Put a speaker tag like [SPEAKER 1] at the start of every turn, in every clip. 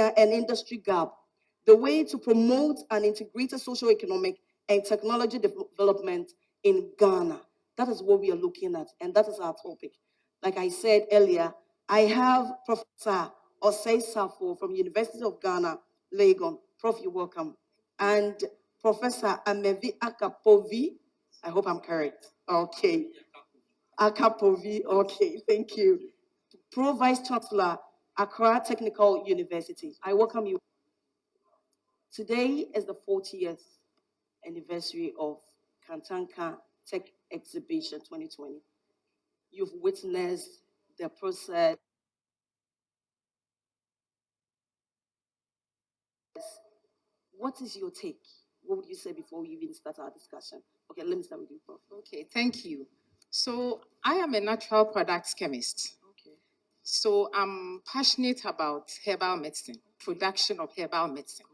[SPEAKER 1] academia and industry gap, the way to promote an integrated socio-economic and technology development in Ghana. That is what we are looking at, and that is our topic. Like I said earlier, I have Professor Osei Safo from University of Ghana, Legon. Prof, you're welcome. And Professor Amevi Akapovi, I hope I'm correct. Okay. Akapovi, okay, thank you. Pro Vice Chancellor, Accra Technical University. I welcome you. Today is the 40th anniversary of Kantanka Tech Exhibition 2020. You've witnessed the process. What is your take? What would you say before we even start our discussion? Okay, let me start with you, Prof.
[SPEAKER 2] Okay, thank you. So I am a natural products chemist.
[SPEAKER 1] Okay.
[SPEAKER 2] So I'm passionate about herbal medicine, production of herbal medicine.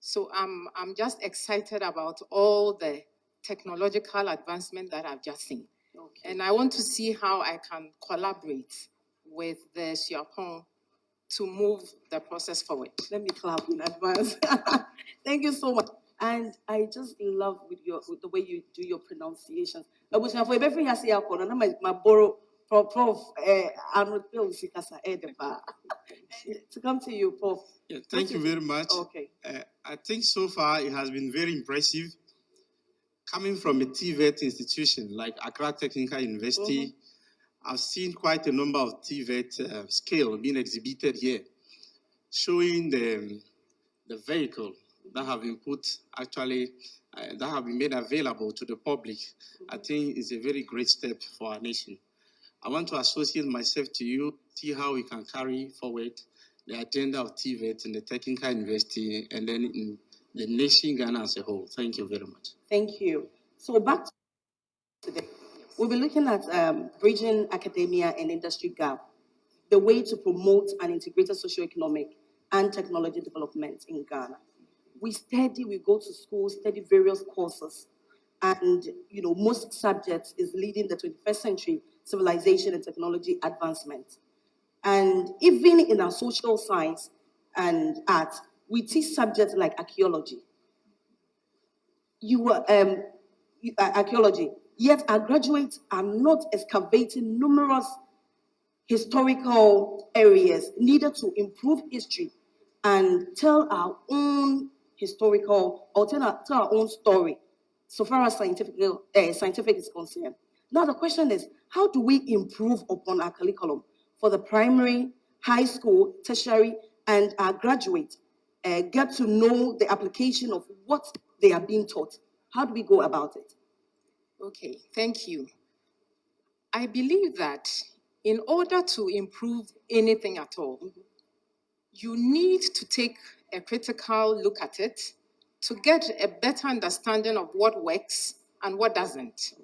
[SPEAKER 2] So I'm just excited about all the technological advancement that I've just seen.
[SPEAKER 1] Okay.
[SPEAKER 2] And I want to see how I can collaborate with the Siapong to move the process forward.
[SPEAKER 1] Let me clap in advance. Thank you so much. And I just love with the way you do your pronunciations. I was for everything I say, my borrow Prof. To come to you, Prof.
[SPEAKER 3] Yeah, thank you very much.
[SPEAKER 1] Okay.
[SPEAKER 3] I think so far it has been very impressive. Coming from a TVET institution like Accra Technical University, I've seen quite a number of TVET scale being exhibited here, showing the vehicle that have been put actually, that have been made available to the public. I think is a very great step for our nation. I want to associate myself to you, see how we can carry forward the agenda of TVET in the Technical University and then in the nation Ghana as a whole. Thank you very much.
[SPEAKER 1] Thank you. So back to today, we'll be looking at bridging academia and industry gap, the way to promote an integrated socio-economic and technology development in Ghana. We go to school, study various courses, and most subjects is leading the 21st century civilization and technology advancement. And even in our social science and art, we teach subjects like archaeology. Archaeology, yet our graduates are not excavating numerous historical areas needed to improve history and tell our own historical or tell our own story so far as scientific is concerned. Now the question is, how do we improve upon our curriculum for the primary, high school, tertiary, and our graduates get to know the application of what they are being taught? How do we go about it?
[SPEAKER 2] Okay, thank you. I believe that in order to improve anything at all, you need to take a critical look at it to get a better understanding of what works and what doesn't,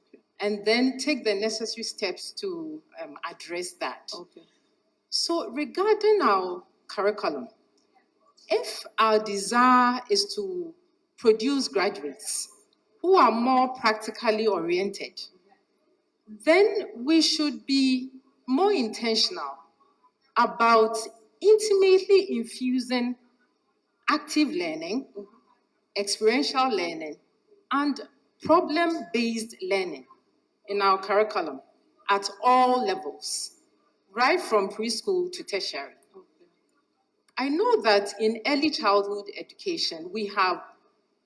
[SPEAKER 2] and then take the necessary steps to address that.
[SPEAKER 1] Okay.
[SPEAKER 2] So regarding our curriculum, if our desire is to produce graduates who are more practically oriented, then we should be more intentional about intimately infusing active learning, experiential learning, and problem-based learning in our curriculum at all levels, right from preschool to tertiary. I know that in early childhood education, we have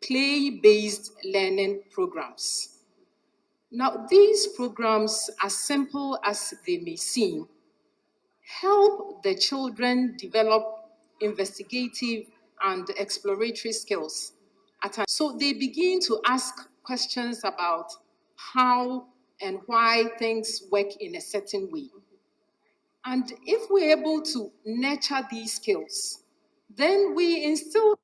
[SPEAKER 2] play-based learning programs. Now, these programs, as simple as they may seem, help the children develop investigative and exploratory skills. So they begin to ask questions about how and why things work in a certain way. And if we're able to nurture these skills, then we instill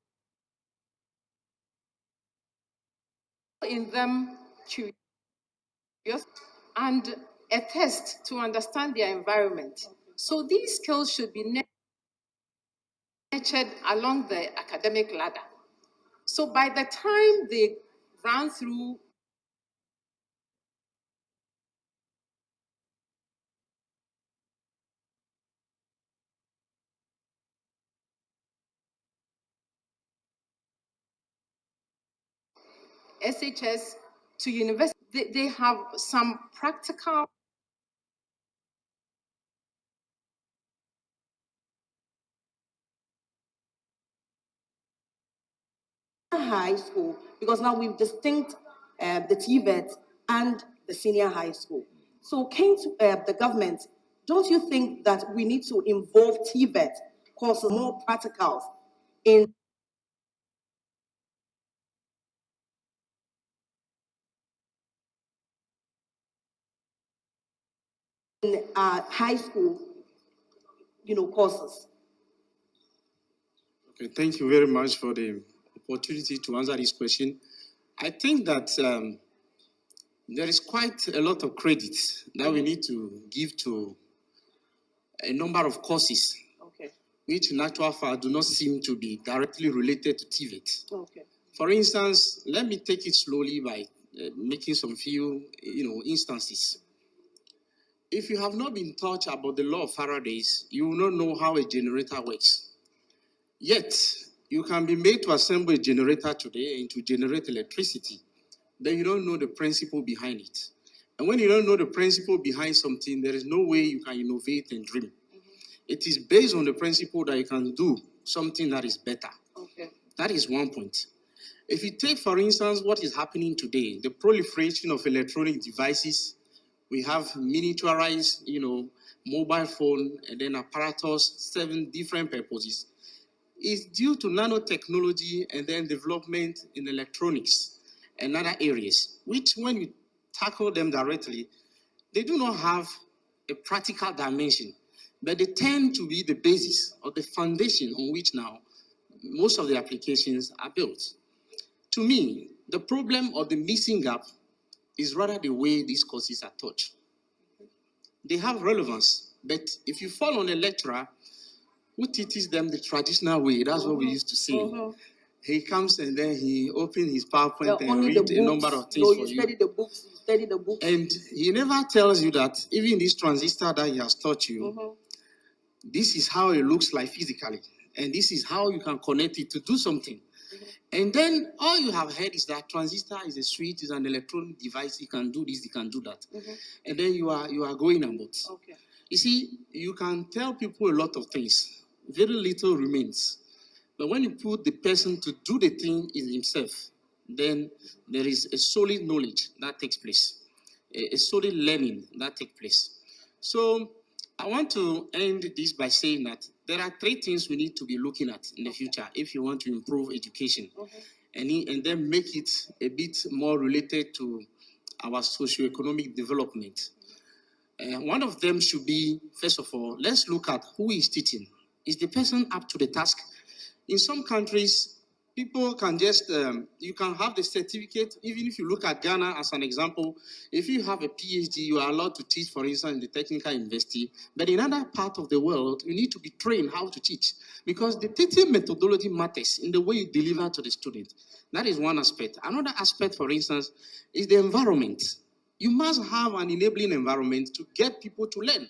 [SPEAKER 2] in them curiosity and a thirst to understand their environment. So these skills should be nurtured along the academic ladder. So by the time they run through SHS to university. They have some practical
[SPEAKER 1] high school, because now we've distinct the TVET and the senior high school. So came to the government, don't you think that we need to involve TVET courses more practicals in high school, courses?
[SPEAKER 3] Okay, thank you very much for the opportunity to answer this question. I think that there is quite a lot of credit that we need to give to a number of courses,
[SPEAKER 1] Okay.
[SPEAKER 3] which in actual fact do not seem to be directly related to TVET.
[SPEAKER 1] Okay.
[SPEAKER 3] For instance, let me take it slowly by making some few, instances. If you have not been taught about the law of Faraday's, you will not know how a generator works. Yet, you can be made to assemble a generator today and to generate electricity, but you don't know the principle behind it. And when you don't know the principle behind something, there is no way you can innovate and dream. It is based on the principle that you can do something that is better.
[SPEAKER 1] Okay.
[SPEAKER 3] That is one point. If you take, for instance, what is happening today, the proliferation of electronic devices, we have miniaturized, mobile phone and then apparatus, 7 different purposes, is due to nanotechnology and then development in electronics and other areas, which when you tackle them directly, they do not have a practical dimension, but they tend to be the basis or the foundation on which now most of the applications are built. To me, the problem or the missing gap is rather the way these courses are taught. They have relevance, but if you fall on a lecturer who teaches them the traditional way, that's what we used to say. He comes and then he opens his PowerPoint and reads a number of things for
[SPEAKER 1] you study the books, you study the books.
[SPEAKER 3] And he never tells you that even this transistor that he has taught you, this is how it looks like physically. And this is how you can connect it to do something. And then all you have heard is that transistor is a switch, is an electronic device, you can do this, you can do that. And then you are going about.
[SPEAKER 1] Okay.
[SPEAKER 3] You see, you can tell people a lot of things. Very little remains. But when you put the person to do the thing in himself, then there is a solid knowledge that takes place, a solid learning that takes place. So I want to end this by saying that there are 3 things we need to be looking at in the future if you want to improve education and then make it a bit more related to our socioeconomic development. One of them should be, first of all, let's look at who is teaching. Is the person up to the task? In some countries, people can just, you can have the certificate, even if you look at Ghana as an example, if you have a PhD, you are allowed to teach, for instance, in the technical university. But in other parts of the world, you need to be trained how to teach because the teaching methodology matters in the way you deliver to the student. That is one aspect. Another aspect, for instance, is the environment. You must have an enabling environment to get people to learn.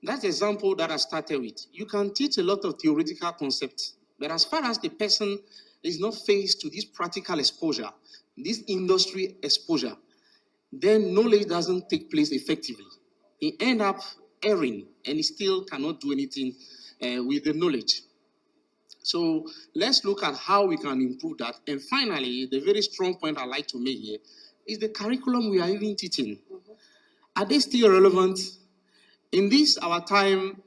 [SPEAKER 3] That's the example that I started with. You can teach a lot of theoretical concepts, but as far as the person is not faced to this practical exposure, this industry exposure, then knowledge doesn't take place effectively. He ends up erring and he still cannot do anything with the knowledge. So let's look at how we can improve that. And finally, the very strong point I like to make here is the curriculum we are even teaching. Are they still relevant? In this, our time,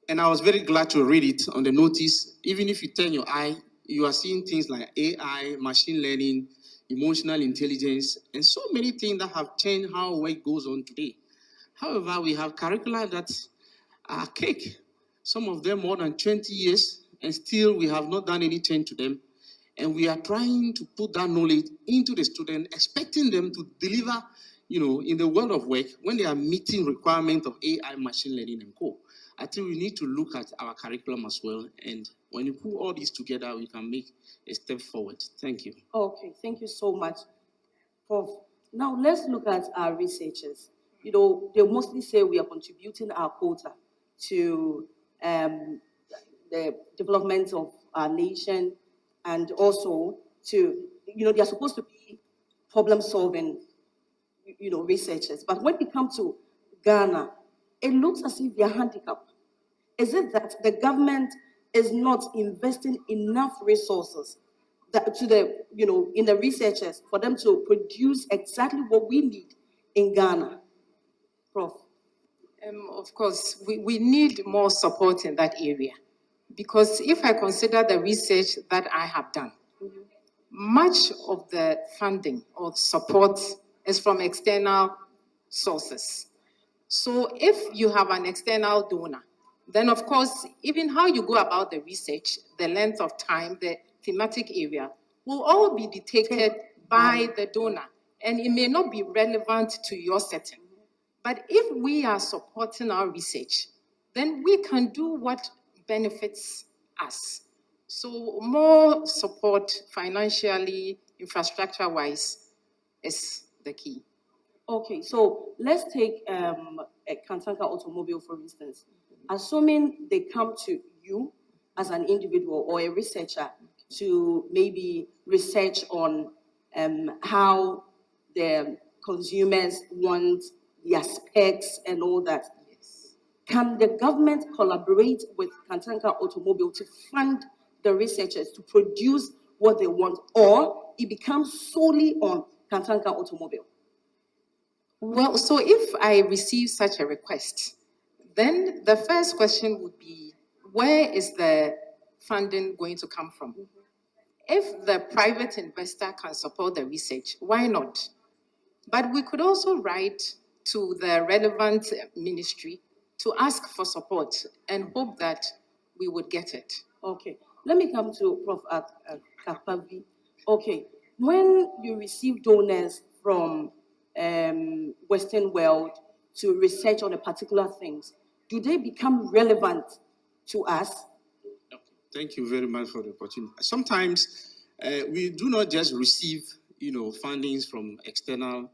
[SPEAKER 3] and I was very glad to read it on the notice, even if you turn your eye, you are seeing things like AI, machine learning, emotional intelligence, and so many things that have changed how work goes on today. However, we have curricula that are archaic, some of them more than 20 years, and still we have not done any change to them. And we are trying to put that knowledge into the student, expecting them to deliver, in the world of work when they are meeting requirements of AI, machine learning, and co. I think we need to look at our curriculum as well. And when you put all these together, we can make a step forward. Thank you.
[SPEAKER 1] Okay, thank you so much, Prof. Now let's look at our researchers. They mostly say we are contributing our quota to the development of our nation and also to they are supposed to be problem-solving, researchers. But when it comes to Ghana, it looks as if they are handicapped. Is it that the government is not investing enough resources in the researchers for them to produce exactly what we need in Ghana? Prof.
[SPEAKER 2] Of course, we need more support in that area. Because if I consider the research that I have done, much of the funding or support is from external sources. So if you have an external donor, then of course, even how you go about the research, the length of time, the thematic area, will all be dictated by the donor. And it may not be relevant to your setting. But if we are supporting our research, then we can do what benefits us. So more support financially, infrastructure-wise, is the key.
[SPEAKER 1] Okay, so let's take a Kantanka Automobile, for instance. Assuming they come to you as an individual or a researcher to maybe research on how the consumers want their specs and all that.
[SPEAKER 2] Yes.
[SPEAKER 1] Can the government collaborate with Kantanka Automobile to fund the researchers to produce what they want, or it becomes solely on Kantanka Automobile?
[SPEAKER 2] Well, so if I receive such a request, then the first question would be, where is the funding going to come from? If the private investor can support the research, why not? But we could also write to the relevant ministry to ask for support and hope that we would get it.
[SPEAKER 1] Okay, let me come to Prof. Kapavi. Okay, when you receive donors from Western world to research on a particular things, do they become relevant to us?
[SPEAKER 3] Thank you very much for the opportunity. Sometimes we do not just receive, fundings from external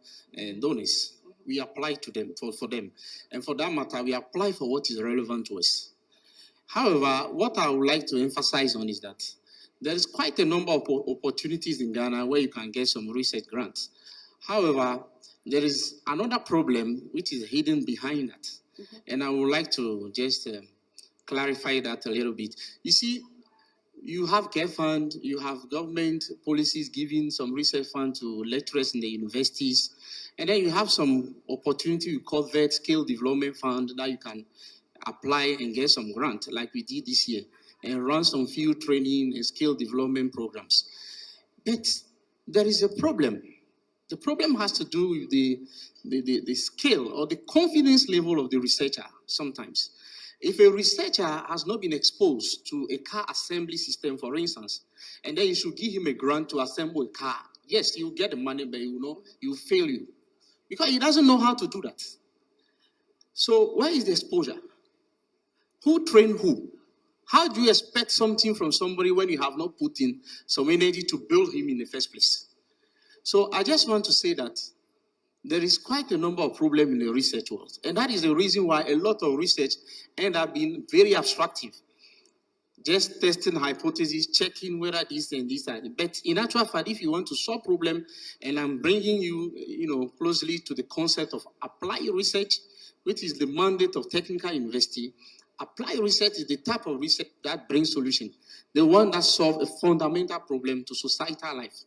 [SPEAKER 3] donors. We apply to them for them, and for that matter, we apply for what is relevant to us. However, what I would like to emphasize on is that there is quite a number of opportunities in Ghana where you can get some research grants. However, there is another problem which is hidden behind that, and I would like to just clarify that a little bit. You see, you have care fund, you have government policies giving some research fund to lecturers in the universities, and then you have some opportunity we call VET, Skill Development Fund, that you can apply and get some grant like we did this year and run some field training and skill development programs. But there is a problem. The problem has to do with the skill or the confidence level of the researcher sometimes. If a researcher has not been exposed to a car assembly system, for instance, and then you should give him a grant to assemble a car, yes, you get the money, but you fail you. Because he doesn't know how to do that. So where is the exposure? Who trained who? How do you expect something from somebody when you have not put in some energy to build him in the first place? So I just want to say that there is quite a number of problems in the research world. And that is the reason why a lot of research end up being very abstractive. Just testing hypotheses, checking whether this and this are. But in actual fact, if you want to solve problem, and I'm bringing you, closely to the concept of applied research, which is the mandate of technical university. Applied research is the type of research that brings solution, the one that solves a fundamental problem to societal life.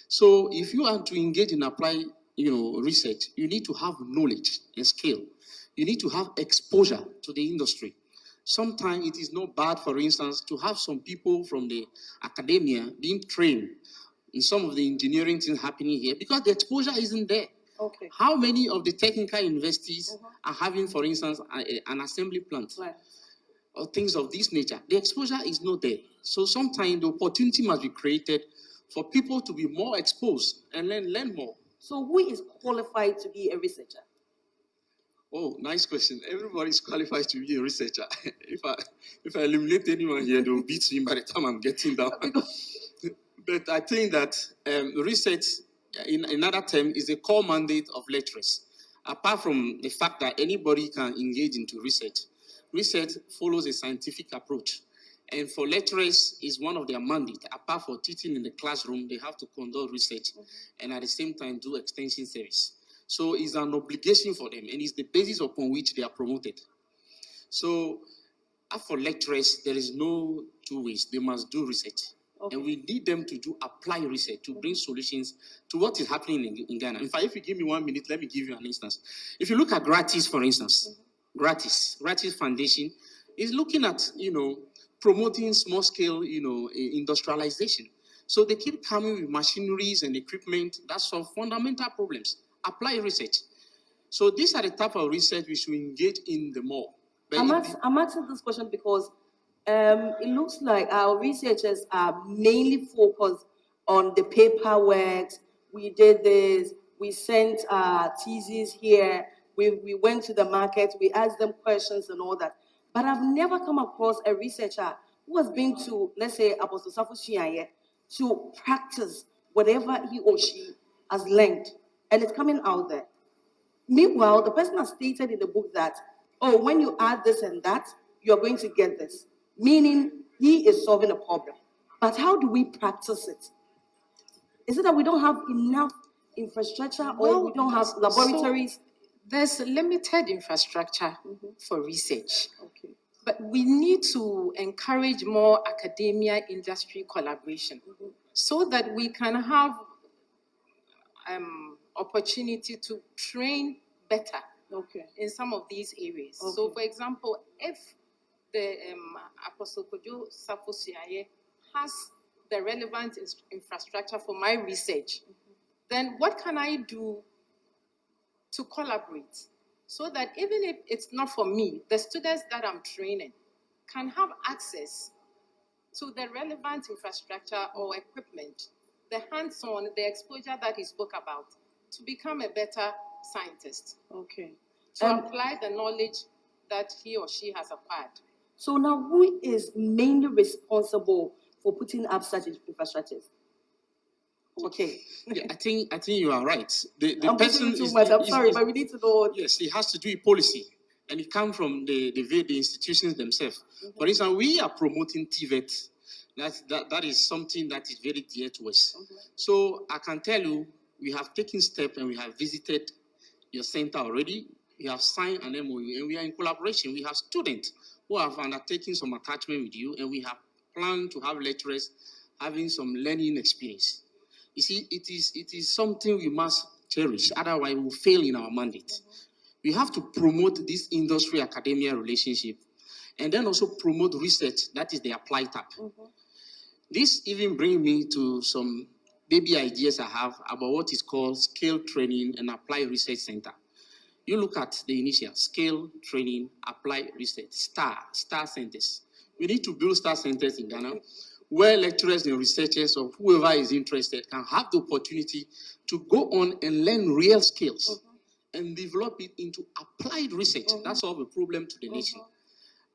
[SPEAKER 3] So if you are to engage in applied, research, you need to have knowledge and skill. You need to have exposure to the industry. Sometimes it is not bad, for instance, to have some people from the academia being trained in some of the engineering things happening here because the exposure isn't there.
[SPEAKER 1] Okay.
[SPEAKER 3] How many of the technical universities are having, for instance, an assembly plant or things of this nature? The exposure is not there. So sometimes the opportunity must be created for people to be more exposed and then learn more.
[SPEAKER 1] So who is qualified to be a researcher?
[SPEAKER 3] Oh, nice question. Everybody is qualified to be a researcher. If I eliminate anyone here, they will beat me by the time I'm getting down. But I think that research, in another term, is a core mandate of lecturers. Apart from the fact that anybody can engage into research, research follows a scientific approach.
[SPEAKER 4] And for lecturers, is one of their mandate. Apart from teaching in the classroom, they have to conduct research and at the same time do extension service. So it's an obligation for them, and it's the basis upon which they are promoted. So as for lecturers, there is no two ways. They must do research.
[SPEAKER 1] Okay.
[SPEAKER 4] And we need them to do applied research to bring solutions to what is happening in Ghana. In fact, if you give me 1 minute, let me give you an instance. If you look at Gratis, for instance, Gratis Foundation is looking at, promoting small-scale, industrialization. So they keep coming with machineries and equipment that solve fundamental problems. Apply research. So these are the type of research we should engage in the more. But
[SPEAKER 1] I'm asking this question because it looks like our researchers are mainly focused on the paperwork. We did this, we sent theses here, we went to the market, we asked them questions and all that. But I've never come across a researcher who has been to, let's say, Apostle Safo Suaye, to practice whatever he or she has learned, and it's coming out there. Meanwhile, the person has stated in the book that, oh, when you add this and that, you're going to get this, meaning he is solving a problem. But how do we practice it? Is it that we don't have enough infrastructure or we don't have laboratories?
[SPEAKER 2] So there's limited infrastructure for research.
[SPEAKER 1] Okay.
[SPEAKER 2] But we need to encourage more academia-industry collaboration so that we can have opportunity to train better in some of these areas.
[SPEAKER 1] Okay.
[SPEAKER 2] So, for example, if the Apostle Kojo Safo Suaye has the relevant infrastructure for my research, then what can I do to collaborate so that even if it's not for me, the students that I'm training can have access to the relevant infrastructure or equipment, the hands-on, the exposure that he spoke about, to become a better scientist,
[SPEAKER 1] Okay.
[SPEAKER 2] to apply the knowledge that he or she has acquired.
[SPEAKER 1] So now, who is mainly responsible for putting up such infrastructures? Okay.
[SPEAKER 4] Yeah, I think you are right. The
[SPEAKER 1] I'm
[SPEAKER 4] person
[SPEAKER 1] pushing too
[SPEAKER 4] is,
[SPEAKER 1] much. I'm
[SPEAKER 4] is-
[SPEAKER 1] sorry,
[SPEAKER 4] is-
[SPEAKER 1] but we need to know.
[SPEAKER 4] yes, it has to do with policy, and it comes from the institutions themselves. For instance, we are promoting TVET. That is something that is very dear to us. So I can tell you, we have taken steps and we have visited your center already. We have signed an MOU and we are in collaboration. We have students who have undertaken some attachment with you, and we have planned to have lecturers having some learning experience. You see, it is something we must cherish, otherwise we will fail in our mandate. We have to promote this industry-academia relationship, and then also promote research, that is the applied type. This even brings me to some baby ideas I have about what is called Scale Training and Applied Research Center. You look at the initial, Scale Training, Applied Research, STAR centers. We need to build STAR centers in Ghana, where lecturers and researchers or whoever is interested can have the opportunity to go on and learn real skills and develop it into applied research. That solves a problem to the nation.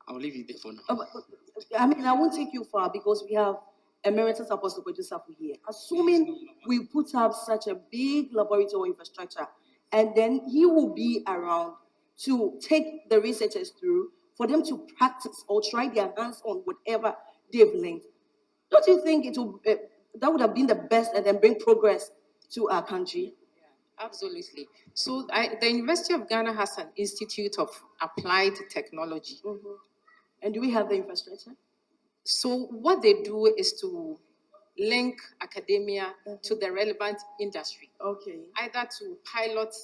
[SPEAKER 4] I'll leave it there for now.
[SPEAKER 1] I mean, I won't take you far because we have Emeritus Apostle Kojo Safo here. Assuming we put up such a big laboratory infrastructure, and then he will be around to take the researchers through for them to practice or try their hands on whatever they've learned. Don't you think that would have been the best and then bring progress to our country?
[SPEAKER 2] Absolutely. So the University of Ghana has an Institute of Applied Technology.
[SPEAKER 1] And do we have the infrastructure?
[SPEAKER 2] So what they do is to link academia to the relevant industry,
[SPEAKER 1] Okay.
[SPEAKER 2] either to pilot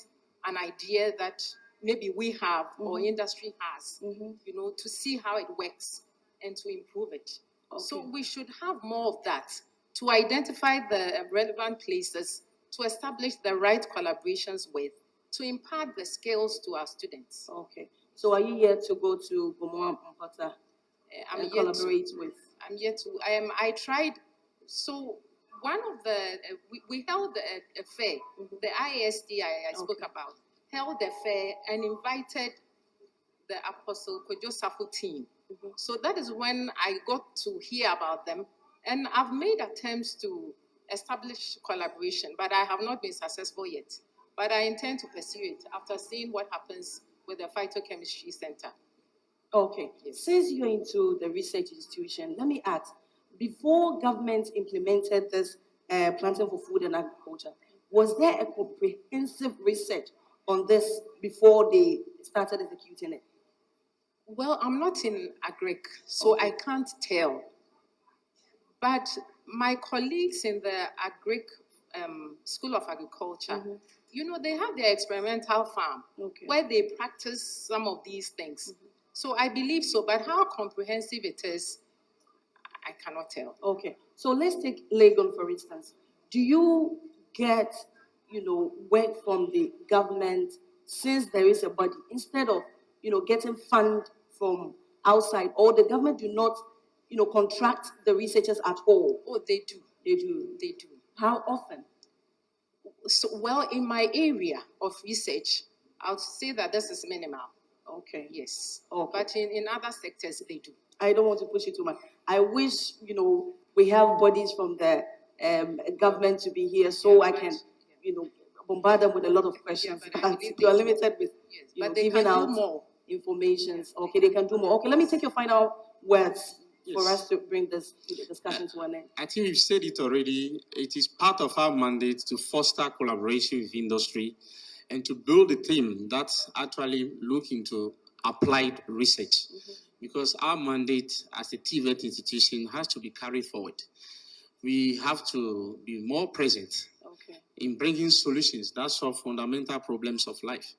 [SPEAKER 2] an idea that maybe we have or industry has, to see how it works and to improve it. So
[SPEAKER 1] Okay.
[SPEAKER 2] we should have more of that to identify the relevant places, to establish the right collaborations with, to impart the skills to our students.
[SPEAKER 1] Okay. So are you here to go to Gomoa Mpata
[SPEAKER 2] I'm
[SPEAKER 1] and
[SPEAKER 2] here to-
[SPEAKER 1] collaborate with?
[SPEAKER 2] I'm yet to. I tried. So one of the we held a fair. The ISD I spoke about held a fair and invited the Apostle Kojo Safo team. So that is when I got to hear about them, and I've made attempts to establish collaboration, but I have not been successful yet. But I intend to pursue it after seeing what happens with the Phytochemistry Center.
[SPEAKER 1] Okay,
[SPEAKER 2] Yes.
[SPEAKER 1] since you're into the research institution, let me ask, before government implemented this planting for food and agriculture, was there a comprehensive research on this before they started executing it?
[SPEAKER 2] Well, I'm not in agric, so I can't tell. But my colleagues in the agric School of Agriculture, you know, they have their experimental farm
[SPEAKER 1] Okay.
[SPEAKER 2] where they practice some of these things. So I believe so, but how comprehensive it is, I cannot tell.
[SPEAKER 1] Okay, so let's take Legon for instance. Do you get, work from the government since there is a body instead of, getting fund from outside, or the government do not, contract the researchers at all?
[SPEAKER 2] Oh, they do.
[SPEAKER 1] They do.
[SPEAKER 2] They do.
[SPEAKER 1] How often?
[SPEAKER 2] So, well, in my area of research, I would say that this is minimal.
[SPEAKER 1] Okay.
[SPEAKER 2] Yes.
[SPEAKER 1] Okay.
[SPEAKER 2] But in other sectors, they do.
[SPEAKER 1] I don't want to push it too much. I wish, we have bodies from the government to be here so I can, bombard them with a lot of questions.
[SPEAKER 2] but I
[SPEAKER 1] But
[SPEAKER 2] believe
[SPEAKER 1] you are
[SPEAKER 2] they-
[SPEAKER 1] limited with,
[SPEAKER 2] Yes.
[SPEAKER 1] you know,
[SPEAKER 2] But they
[SPEAKER 1] giving
[SPEAKER 2] can
[SPEAKER 1] out
[SPEAKER 2] do more.
[SPEAKER 1] information. Okay, they can do more. Okay, let me take your final words for
[SPEAKER 3] Yes.
[SPEAKER 1] us to bring this discussion to an end.
[SPEAKER 3] I think we've said it already. It is part of our mandate to foster collaboration with industry and to build a team that actually look into applied research. Because our mandate as a TVET institution has to be carried forward. We have to be more present
[SPEAKER 1] Okay.
[SPEAKER 3] in bringing solutions that solve fundamental problems of life.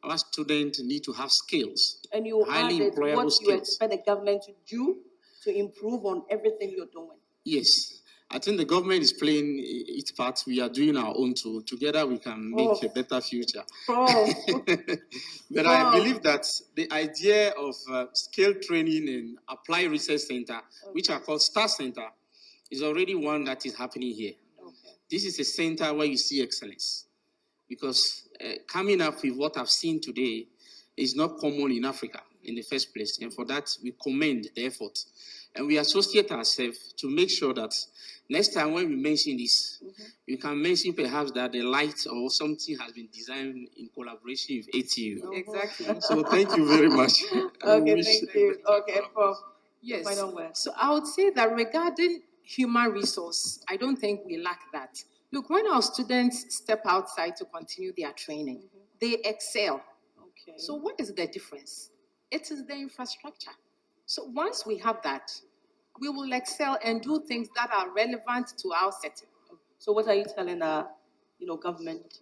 [SPEAKER 3] Our students need to have skills,
[SPEAKER 1] And you
[SPEAKER 3] highly
[SPEAKER 1] added
[SPEAKER 3] employable
[SPEAKER 1] what you
[SPEAKER 3] skills.
[SPEAKER 1] expect the government to do to improve on everything you're doing.
[SPEAKER 3] Yes, I think the government is playing its part. We are doing our own too. Together we can make
[SPEAKER 1] Oh.
[SPEAKER 3] a better future.
[SPEAKER 1] Prof,
[SPEAKER 3] But I believe that the idea of skill training and applied research center, which are called STAR Center, is already one that is happening here.
[SPEAKER 1] okay.
[SPEAKER 3] This is a center where you see excellence. Because coming up with what I've seen today is not common in Africa in the first place. And for that, we commend the effort. And we associate ourselves to make sure that next time when we mention this, we can mention perhaps that the light or something has been designed in collaboration with ATU.
[SPEAKER 2] Exactly.
[SPEAKER 3] So thank you very much. I
[SPEAKER 1] Okay,
[SPEAKER 3] wish
[SPEAKER 1] thank you. Okay, Prof.
[SPEAKER 2] Yes.
[SPEAKER 1] Final word.
[SPEAKER 2] So I would say that regarding human resource, I don't think we lack that. Look, when our students step outside to continue their training, they excel.
[SPEAKER 1] Okay.
[SPEAKER 2] So what is the difference? It is the infrastructure. So once we have that, we will excel and do things that are relevant to our setting.
[SPEAKER 1] So what are you telling government?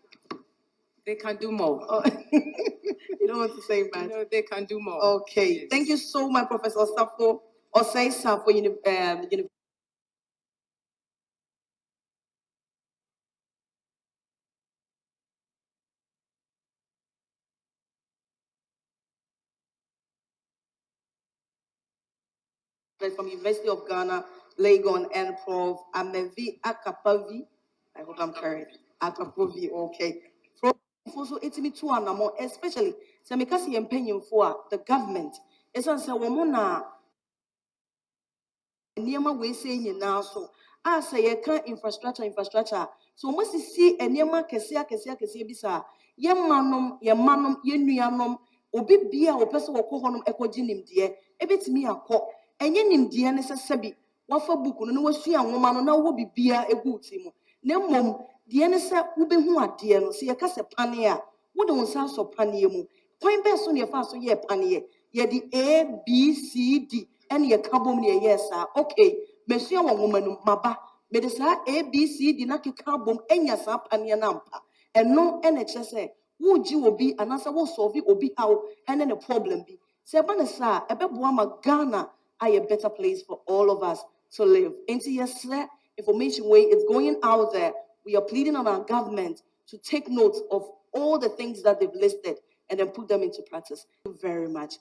[SPEAKER 2] They can do more.
[SPEAKER 1] Oh, you don't want to say
[SPEAKER 2] You
[SPEAKER 1] much.
[SPEAKER 2] know, they can do more.
[SPEAKER 1] Okay.
[SPEAKER 2] Yes.
[SPEAKER 1] Thank you so much, Professor Safo Osei Safo, University. From University of Ghana, Legon, and Prof. Amevi Akapavi. I hope I'm correct. Akapavi, okay. Prof. Also, it's me too, especially, so because you're paying for the government. It's a woman nneɛma wei sɛ nyinaa so a sɛ yɛka infrastructure so wɔn sisi nneɛma akɛseɛ bi saa yɛn mmanom yɛn nuanom obi bia a wɔpɛ sɛ wɔkɔ hɔnom ɛkɔgye nimdeɛ ebetumi akɔ ɛnyɛ nimdeɛ ne sɛ sɛbi wafa buku no na wasua nwoma no na wɔwɔ bibia egu ti mu na mmom deɛ ne sɛ wobɛhu adeɛ no sɛ yɛka sɛ paneɛ a wode wo nsa asɔ paneɛ mu kwan bɛɛ so na yɛfa so yɛ paneɛ yɛde ABCD and ye kabom ye yes okay mesua wo nwoma no maba me de saa ABCD na keka bom enya saa paneɛ na mpa ɛno ɛna kyerɛ sɛ wo gi obi anasa wo solve obi how ɛne ne problem bi sɛ ba ne saa ɛbɛboa ma Ghana a better place for all of us to live. Into yes, information way it's going out there. We are pleading on our government to take note of all the things that they've listed and then put them into practice. Thank you very much.